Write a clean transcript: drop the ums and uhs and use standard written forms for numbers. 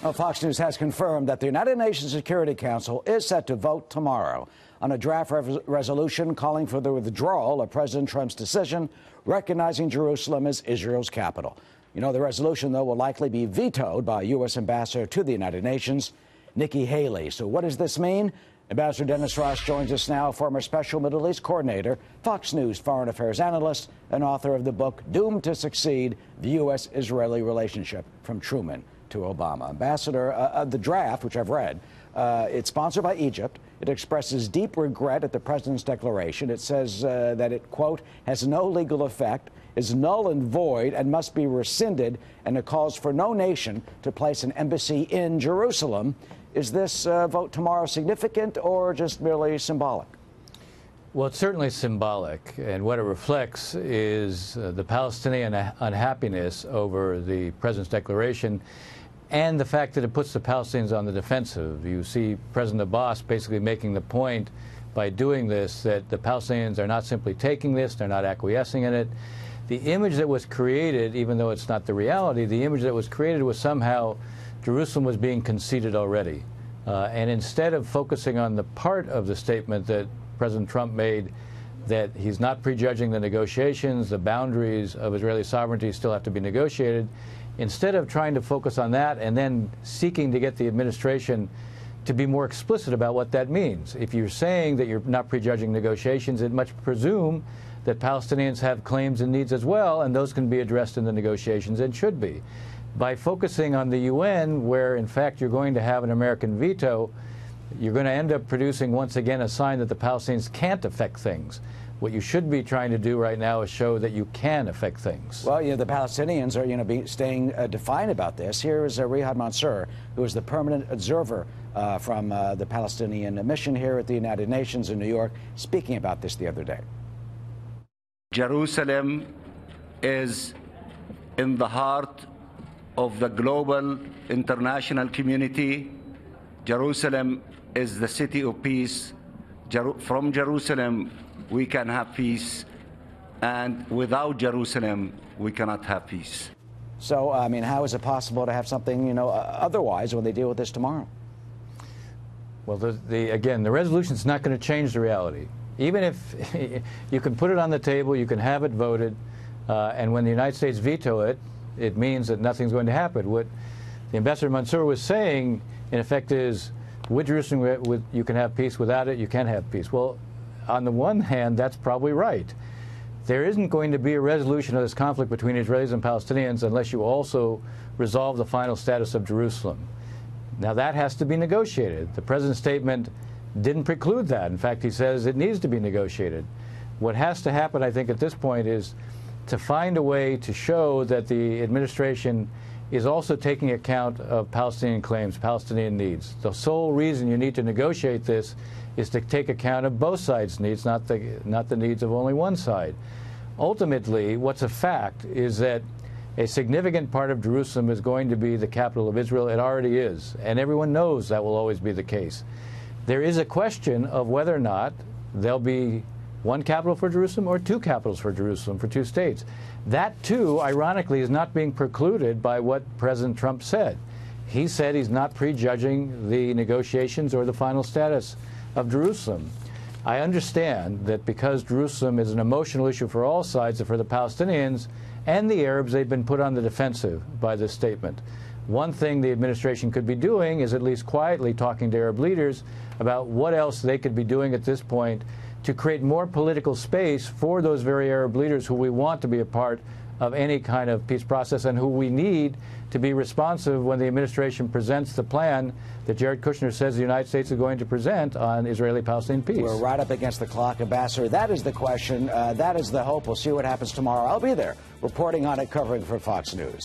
Well, Fox News has confirmed that the United Nations Security Council is set to vote tomorrow on a draft resolution calling for the withdrawal of President Trump's decision recognizing Jerusalem as Israel's capital. You know, the resolution, though, will likely be vetoed by U.S. Ambassador to the United Nations, Nikki Haley. So what does this mean? Ambassador Dennis Ross joins us now, former Special Middle East Coordinator, Fox News foreign affairs analyst, and author of the book Doomed to Succeed, the U.S.-Israeli Relationship from Truman to Obama. Ambassador, the draft, which I've read, it's sponsored by Egypt. It expresses deep regret at the president's declaration. It says that it, quote, has no legal effect, is null and void, and must be rescinded, and it calls for no nation to place an embassy in Jerusalem. Is this vote tomorrow significant or just merely symbolic? Well, it's certainly symbolic, and what it reflects is the Palestinian unhappiness over the president's declaration and the fact that it puts the Palestinians on the defensive. You see President Abbas basically making the point by doing this that the Palestinians are not simply taking this, they're not acquiescing in it. The image that was created, even though it's not the reality, the image that was created was somehow Jerusalem was being conceded already. And instead of focusing on the part of the statement that President Trump made, that he's not prejudging the negotiations, the boundaries of Israeli sovereignty still have to be negotiated, instead of trying to focus on that and then seeking to get the administration to be more explicit about what that means. If you're saying that you're not prejudging negotiations, it must presume that Palestinians have claims and needs as well, and those can be addressed in the negotiations and should be. By focusing on the UN, where in fact you're going to have an American veto, you're going to end up producing once again a sign that the Palestinians can't affect things. What you should be trying to do right now is show that you can affect things. Well, you know, the Palestinians are, staying defiant about this. Here is Riyad Mansour, who is the permanent observer from the Palestinian mission here at the United Nations in New York, speaking about this the other day. Jerusalem is in the heart of the global international community. Jerusalem is the city of peace. From Jerusalem, we can have peace, and without Jerusalem, we cannot have peace. So, I mean, how is it possible to have something, otherwise when they deal with this tomorrow? Well, again, the resolution is not going to change the reality. Even if you can put it on the table, you can have it voted, and when the United States veto it, it means that nothing's going to happen. What the Ambassador Mansour was saying, in effect, is with Jerusalem, you can have peace. Without it, you can't have peace. Well, on the one hand, that's probably right. There isn't going to be a resolution of this conflict between Israelis and Palestinians unless you also resolve the final status of Jerusalem. Now, that has to be negotiated. The president's statement didn't preclude that. In fact, he says it needs to be negotiated. What has to happen, I think, at this point is to find a way to show that the administration is also taking account of Palestinian claims, Palestinian needs. The sole reason you need to negotiate this is to take account of both sides' needs, not the needs of only one side. Ultimately, what's a fact is that a significant part of Jerusalem is going to be the capital of Israel. It already is, and everyone knows that will always be the case. There is a question of whether or not there'll be one capital for Jerusalem or two capitals for Jerusalem, for two states. That, too, ironically, is not being precluded by what President Trump said. He said he's not prejudging the negotiations or the final status of Jerusalem. I understand that because Jerusalem is an emotional issue for all sides, for the Palestinians and the Arabs, they've been put on the defensive by this statement. One thing the administration could be doing is at least quietly talking to Arab leaders about what else they could be doing at this point to create more political space for those very Arab leaders who we want to be a part of any kind of peace process and who we need to be responsive when the administration presents the plan that Jared Kushner says the United States is going to present on Israeli-Palestinian peace. We're right up against the clock, Ambassador. That is the question. That is the hope. We'll see what happens tomorrow. I'll be there reporting on it, covering for Fox News.